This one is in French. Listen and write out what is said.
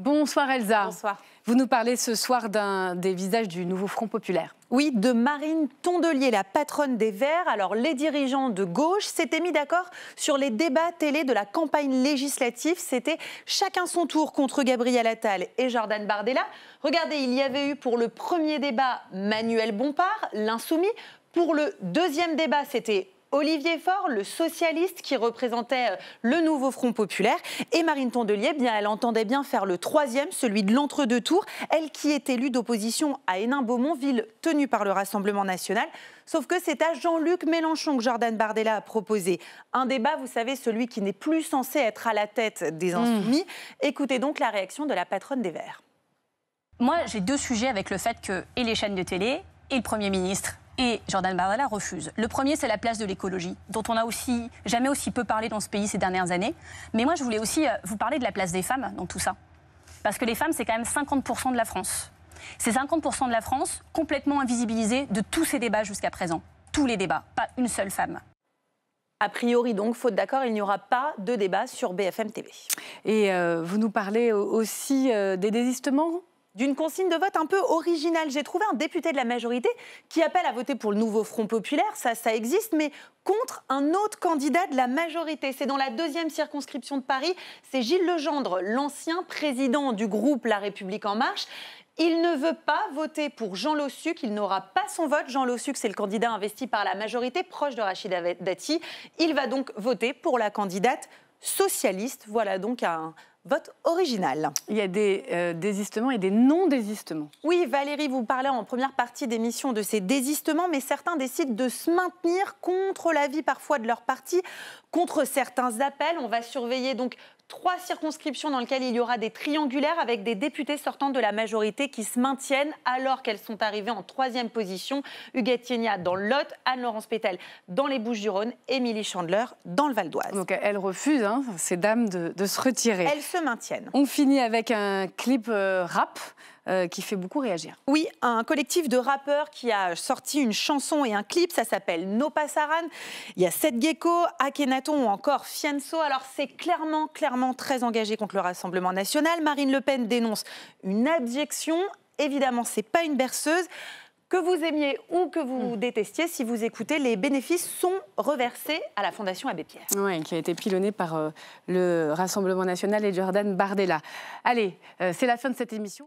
Bonsoir Elsa. Bonsoir. Vous nous parlez ce soir des visages du nouveau Front populaire. Oui, de Marine Tondelier, la patronne des Verts. Alors, les dirigeants de gauche s'étaient mis d'accord sur les débats télé de la campagne législative. C'était chacun son tour contre Gabriel Attal et Jordan Bardella. Regardez, il y avait eu pour le premier débat Manuel Bompard, l'insoumis. Pour le deuxième débat, c'était Olivier Faure, le socialiste qui représentait le nouveau Front populaire. Et Marine Tondelier, bien, elle entendait bien faire le troisième, celui de l'entre-deux tours. Elle qui est élue d'opposition à Hénin-Beaumont, ville tenue par le Rassemblement national. Sauf que c'est à Jean-Luc Mélenchon que Jordan Bardella a proposé un débat, vous savez, celui qui n'est plus censé être à la tête des Insoumis. Écoutez donc la réaction de la patronne des Verts. Moi, j'ai deux sujets avec le fait que et les chaînes de télé et le Premier ministre et Jordan Bardella refusent. Le premier, c'est la place de l'écologie, dont on n'a jamais aussi peu parlé dans ce pays ces dernières années. Mais moi, je voulais aussi vous parler de la place des femmes dans tout ça. Parce que les femmes, c'est quand même 50% de la France. C'est 50% de la France complètement invisibilisée de tous ces débats jusqu'à présent. Tous les débats, pas une seule femme. A priori donc, faute d'accord, il n'y aura pas de débat sur BFM TV. Et vous nous parlez aussi des désistements ? D'une consigne de vote un peu originale. J'ai trouvé un député de la majorité qui appelle à voter pour le nouveau Front populaire, ça existe, mais contre un autre candidat de la majorité. C'est dans la deuxième circonscription de Paris, c'est Gilles Legendre, l'ancien président du groupe La République En Marche. Il ne veut pas voter pour Jean Lossuc, il n'aura pas son vote. Jean Lossuc, c'est le candidat investi par la majorité, proche de Rachida Dati. Il va donc voter pour la candidate socialiste. Voilà donc un vote original. Il y a des désistements et des non-désistements. Oui, Valérie, vous parlez en première partie d'émission de ces désistements, mais certains décident de se maintenir contre l'avis parfois de leur parti, contre certains appels. On va surveiller donc 3 circonscriptions dans lesquelles il y aura des triangulaires avec des députés sortant de la majorité qui se maintiennent alors qu'elles sont arrivées en 3e position. Huguette Thiénia dans le Lot, Anne-Laurence Pétel dans les Bouches-du-Rhône, Émilie Chandler dans le Val d'Oise. Donc elles refusent, ces dames, de se retirer. Elles se maintiennent. On finit avec un clip rap qui fait beaucoup réagir. Oui, un collectif de rappeurs qui a sorti une chanson et un clip, ça s'appelle No Pasaran. Il y a Seth Gecko, Akhenaton ou encore Fianso. Alors c'est clairement très engagé contre le Rassemblement national. Marine Le Pen dénonce une abjection. Évidemment, c'est pas une berceuse. Que vous aimiez ou que vous détestiez, si vous écoutez, les bénéfices sont reversés à la Fondation Abbé Pierre. Oui, qui a été pilonnée par le Rassemblement national et Jordan Bardella. Allez, c'est la fin de cette émission.